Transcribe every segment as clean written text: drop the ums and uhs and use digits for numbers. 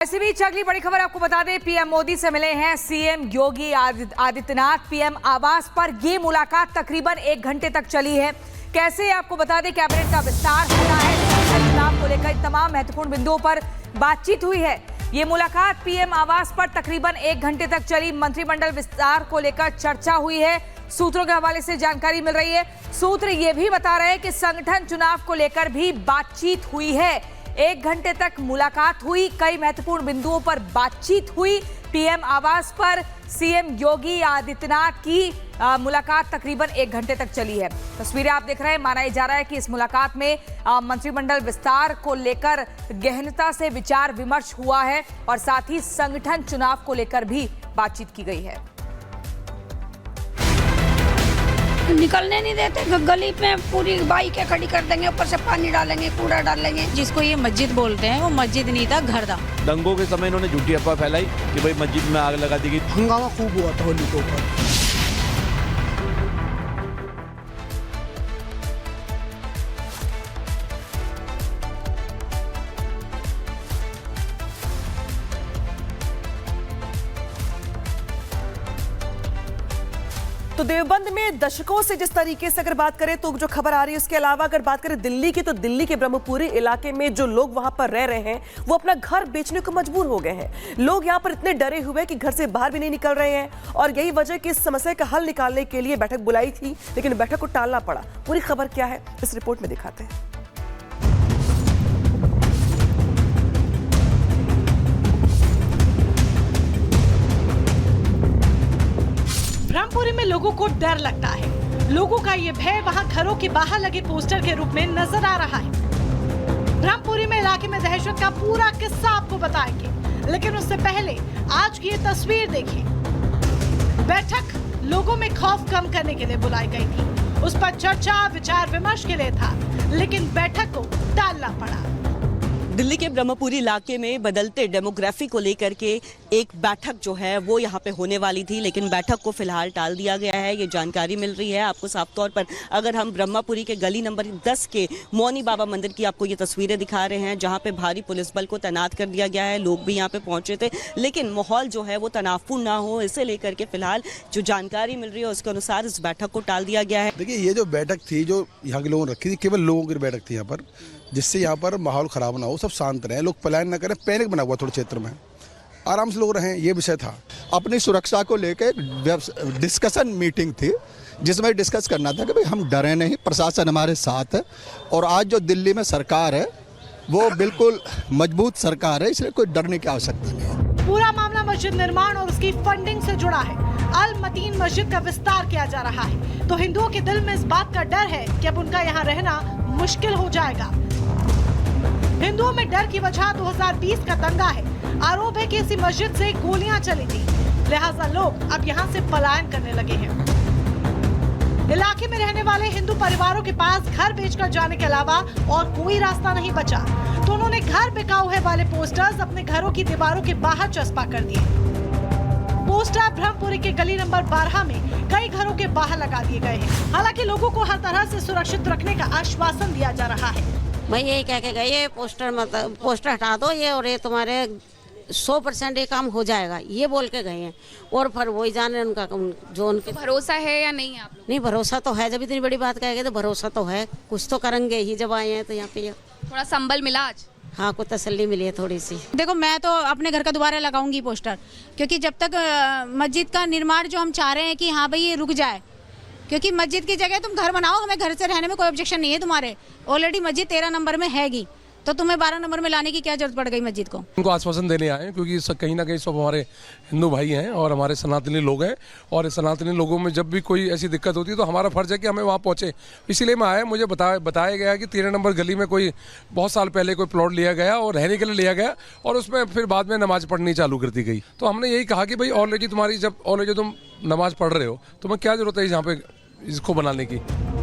इसी बीच अगली बड़ी खबर आपको बता दें, पीएम मोदी से मिले हैं सीएम योगी आदित्यनाथ। पीएम आवास पर ये मुलाकात तकरीबन 1 घंटे तक चली है। कैसे, आपको बता दें, कैबिनेट का विस्तार होना है, चुनाव को लेकर तमाम महत्वपूर्ण बिंदुओं पर बातचीत हुई है। ये मुलाकात पीएम आवास पर तकरीबन 1 घंटे तक चली। मंत्रिमंडल विस्तार को लेकर चर्चा हुई है। सूत्रों के हवाले से जानकारी मिल रही है। सूत्र ये भी बता रहे हैं कि संगठन चुनाव को लेकर भी बातचीत हुई है। 1 घंटे तक मुलाकात हुई, कई महत्वपूर्ण बिंदुओं पर बातचीत हुई। पीएम आवास पर सीएम योगी आदित्यनाथ की मुलाकात तकरीबन 1 घंटे तक चली है। तस्वीरें आप देख रहे हैं। माना जा रहा है कि इस मुलाकात में मंत्रिमंडल विस्तार को लेकर गहनता से विचार विमर्श हुआ है और साथ ही संगठन चुनाव को लेकर भी बातचीत की गई है। निकलने नहीं देते, गली में पूरी बाइकें खड़ी कर देंगे, ऊपर से पानी डालेंगे, कूड़ा डालेंगे। जिसको ये मस्जिद बोलते हैं वो मस्जिद नहीं था, घर था। दंगों के समय इन्होंने झूठी अफवाह फैलाई कि भाई मस्जिद में आग लगा दी गई। हंगामा खूब हुआ था होली के ऊपर। तो देवबंद में दशकों से जिस तरीके से अगर बात करें तो जो खबर आ रही है, उसके अलावा अगर बात करें दिल्ली की, तो दिल्ली के ब्रह्मपुरी इलाके में जो लोग वहां पर रह रहे हैं वो अपना घर बेचने को मजबूर हो गए हैं। लोग यहां पर इतने डरे हुए कि घर से बाहर भी नहीं निकल रहे हैं और यही वजह कि इस समस्या का हल निकालने के लिए बैठक बुलाई थी, लेकिन बैठक को टालना पड़ा। पूरी खबर क्या है इस रिपोर्ट में दिखाते हैं। ब्रह्मपुरी में लोगों को डर लगता है। लोगों का ये भय वहां घरों के बाहर लगे पोस्टर के रूप में नजर आ रहा है। ब्रह्मपुरी में इलाके में दहशत का पूरा किस्सा आपको बताएंगे, लेकिन उससे पहले आज की ये तस्वीर देखिए। बैठक लोगों में खौफ कम करने के लिए बुलाई गई थी। उस पर चर्चा विचार विमर्श के लिए था, लेकिन बैठक को टालना पड़ा। दिल्ली के ब्रह्मपुरी इलाके में बदलते डेमोग्राफी को लेकर के एक बैठक जो है वो यहाँ पे होने वाली थी, लेकिन बैठक को फिलहाल टाल दिया गया है। ये जानकारी मिल रही है आपको साफ तौर पर। अगर हम ब्रह्मपुरी के गली नंबर 10 के मौनी बाबा मंदिर की आपको ये तस्वीरें दिखा रहे हैं, जहाँ पे भारी पुलिस बल को तैनात कर दिया गया है। लोग भी यहाँ पे पहुंचे थे, लेकिन माहौल जो है वो तनावपूर्ण ना हो, इसे लेकर के फिलहाल जो जानकारी मिल रही है उसके अनुसार इस बैठक को टाल दिया गया है। देखिए, ये जो बैठक थी जो यहाँ के लोगों ने रखी थी, केवल लोगों की बैठक थी यहाँ पर, जिससे यहाँ पर माहौल खराब ना हो, सब शांत रहे, लोग पलायन ना करें। पैनिक बना हुआ थोड़े क्षेत्र में, आराम से लोग रहें, ये विषय था। अपनी सुरक्षा को लेकर डिस्कशन मीटिंग थी, जिसमें डिस्कस करना था कि भाई हम डरे नहीं, प्रशासन हमारे साथ है। और आज जो दिल्ली में सरकार है वो बिल्कुल मजबूत सरकार है, इसलिए कोई डरने की आवश्यकता नहीं है। पूरा मामला मस्जिद निर्माण और उसकी फंडिंग से जुड़ा है। अल मतीन मस्जिद का विस्तार किया जा रहा है, तो हिंदुओं के दिल में इस बात का डर है कि अब उनका यहाँ रहना मुश्किल हो जाएगा। हिंदुओं में डर की वजह 2020 का दंगा है। आरोप है कि इसी मस्जिद से गोलियां चली थी, लिहाजा लोग अब यहां से पलायन करने लगे हैं। इलाके में रहने वाले हिंदू परिवारों के पास घर बेचकर जाने के अलावा और कोई रास्ता नहीं बचा, तो उन्होंने घर बिकाऊ है वाले पोस्टर्स अपने घरों की दीवारों के बाहर चस्पा कर दिए। पोस्टर ब्रह्मपुरी के गली नंबर 12 में कई घरों के बाहर लगा दिए गए हैं। हालांकि लोगों को हर तरह से सुरक्षित रखने का आश्वासन दिया जा रहा है। मैं यही कह के गई, ये पोस्टर हटा दो ये, और ये तुम्हारे 100% ये काम हो जाएगा, ये बोल के गए हैं। और फिर वही जाने उनका जो उनके भरोसा है या नहीं आप? नहीं, भरोसा तो है। जब इतनी बड़ी बात कहेंगे तो भरोसा तो है, कुछ तो करेंगे ही जब आए हैं तो यहाँ पे। थोड़ा संबल मिला आज? हाँ, कुछ तसल्ली मिली है थोड़ी सी। देखो, मैं तो अपने घर का दोबारा लगाऊंगी पोस्टर, क्योंकि जब तक मस्जिद का निर्माण जो हम चाह रहे हैं कि हाँ भाई ये रुक जाए, क्योंकि मस्जिद की जगह तुम घर बनाओ, हमें घर से रहने में कोई ऑब्जेक्शन नहीं है तुम्हारे। ऑलरेडी मस्जिद 13 नंबर में हैगी, तो तुम्हें 12 नंबर में लाने की क्या जरूरत पड़ गई मस्जिद को? उनको आश्वासन देने आए, क्योंकि कहीं ना कहीं सब हमारे हिंदू भाई हैं और हमारे सनातनी लोग हैं, और इस सनातनी लोगों में जब भी कोई ऐसी दिक्कत होती है तो हमारा फर्ज है कि हमें वहाँ पहुँचे। इसीलिए मैं आया। मुझे बताया गया कि 13 नंबर गली में कोई बहुत साल पहले कोई प्लॉट लिया गया और रहने के लिए लिया गया, और उसमें फिर बाद में नमाज पढ़नी चालू कर दी गई। तो हमने यही कहा कि भाई ऑलरेडी तुम नमाज पढ़ रहे हो, तुम्हें क्या जरूरत है यहाँ पे इसको बनाने की।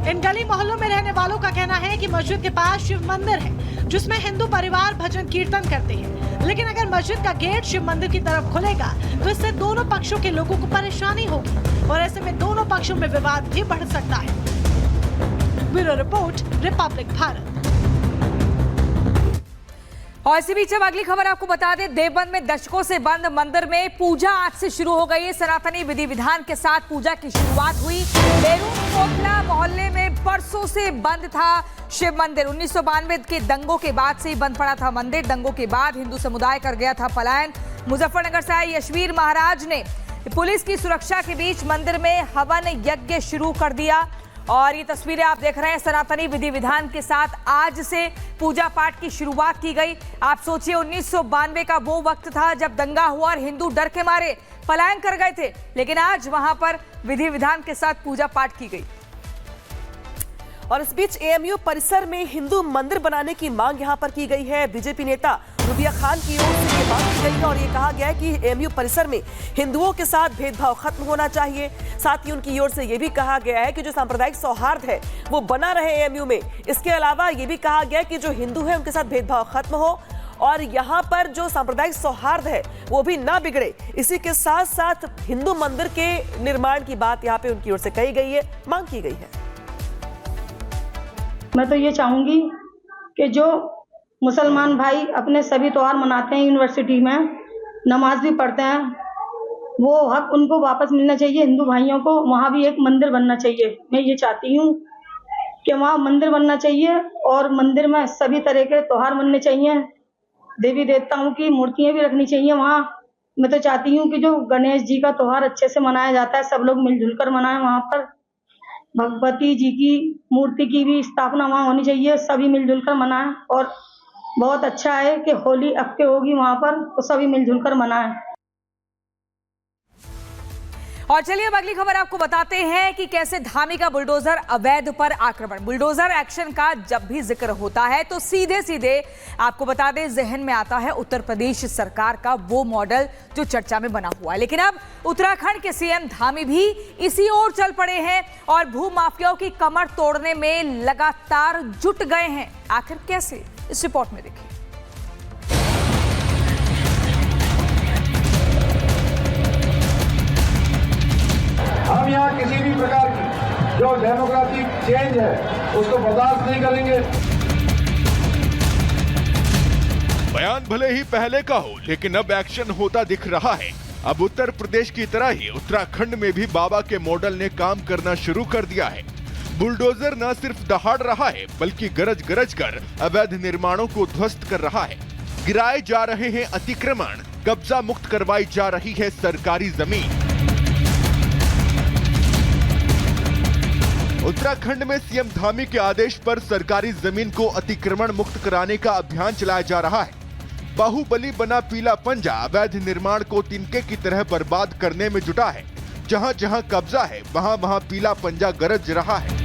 इन गली मोहल्लों में रहने वालों का कहना है कि मस्जिद के पास शिव मंदिर है, जिसमें हिंदू परिवार भजन कीर्तन करते हैं, लेकिन अगर मस्जिद का गेट शिव मंदिर की तरफ खुलेगा तो इससे दोनों पक्षों के लोगों को परेशानी होगी, और ऐसे में दोनों पक्षों में विवाद भी बढ़ सकता है। Bureau report, Republic Bharat. और इसी बीच हम अगली खबर आपको बता दें, देवबंद में दशकों से बंद मंदिर में पूजा आज से शुरू हो गई है। सनातनी विधि विधान के साथ पूजा की शुरुआत हुई। बेरून कोटला मोहल्ले में परसों से बंद था शिव मंदिर। 1992 के दंगों के बाद से ही बंद पड़ा था मंदिर। दंगों के बाद हिंदू समुदाय कर गया था पलायन। मुजफ्फरनगर से आए यशवीर महाराज ने पुलिस की सुरक्षा के बीच मंदिर में हवन यज्ञ शुरू कर दिया। और ये तस्वीरें आप देख रहे हैं, सनातनी विधि विधान के साथ आज से पूजा पाठ की शुरुआत की गई। आप सोचिए 1992 का वो वक्त था जब दंगा हुआ और हिंदू डर के मारे पलायन कर गए थे, लेकिन आज वहां पर विधि विधान के साथ पूजा पाठ की गई। और इस बीच एएमयू परिसर में हिंदू मंदिर बनाने की मांग यहां पर की गई है। बीजेपी नेता रुबिया खान की ओर से ये मांग की गई है और ये कहा गया है कि एएमयू परिसर में हिंदुओं के साथ भेदभाव खत्म होना चाहिए। साथ ही उनकी ओर से ये भी कहा गया है कि जो सांप्रदायिक सौहार्द है वो बना रहे एएमयू में। इसके अलावा ये भी कहा गया है कि जो हिंदू है उनके साथ भेदभाव खत्म हो और यहाँ पर जो सांप्रदायिक सौहार्द है वो भी ना बिगड़े। इसी के साथ साथ हिंदू मंदिर के निर्माण की बात यहाँ पे उनकी ओर से कही गई है, मांग की गई है। मैं तो ये चाहूंगी कि जो मुसलमान भाई अपने सभी त्योहार मनाते हैं, यूनिवर्सिटी में नमाज भी पढ़ते हैं, वो हक उनको वापस मिलना चाहिए। हिंदू भाइयों को वहाँ भी एक मंदिर बनना चाहिए। मैं ये चाहती हूँ कि वहाँ मंदिर बनना चाहिए और मंदिर में सभी तरह के त्योहार मनने चाहिए। देवी देवताओं की मूर्तियाँ भी रखनी चाहिए वहाँ। मैं तो चाहती हूँ कि जो गणेश जी का त्योहार अच्छे से मनाया जाता है, सब लोग मिलजुल कर मनाएं। वहाँ पर भगवती जी की मूर्ति की भी स्थापना वहाँ होनी चाहिए, सभी मिलजुल कर मनाएं। और बहुत अच्छा है कि होली अब के होगी वहाँ पर, तो सभी मिलजुल कर मनाएं। और चलिए अब अगली खबर आपको बताते हैं कि कैसे धामी का बुलडोजर अवैध पर आक्रमण। बुलडोजर एक्शन का जब भी जिक्र होता है तो सीधे सीधे आपको बता दें जहन में आता है उत्तर प्रदेश सरकार का वो मॉडल जो चर्चा में बना हुआ है। लेकिन अब उत्तराखंड के सीएम धामी भी इसी ओर चल पड़े हैं और भू माफियाओं की कमर तोड़ने में लगातार जुट गए हैं। आखिर कैसे, इस रिपोर्ट में देखिए। हम यहाँ किसी भी प्रकार की जो डेमोक्रेटिक चेंज है उसको बर्दाश्त नहीं करेंगे। बयान भले ही पहले का हो, लेकिन अब एक्शन होता दिख रहा है। अब उत्तर प्रदेश की तरह ही उत्तराखंड में भी बाबा के मॉडल ने काम करना शुरू कर दिया है। बुलडोजर न सिर्फ दहाड़ रहा है बल्कि गरज गरज कर अवैध निर्माणों को ध्वस्त कर रहा है। गिराए जा रहे हैं अतिक्रमण, कब्जा मुक्त करवाई जा रही है सरकारी जमीन। उत्तराखंड में सीएम धामी के आदेश पर सरकारी जमीन को अतिक्रमण मुक्त कराने का अभियान चलाया जा रहा है। बाहुबली बना पीला पंजा अवैध निर्माण को तिनके की तरह बर्बाद करने में जुटा है। जहां जहां कब्जा है वहां वहां पीला पंजा गरज रहा है।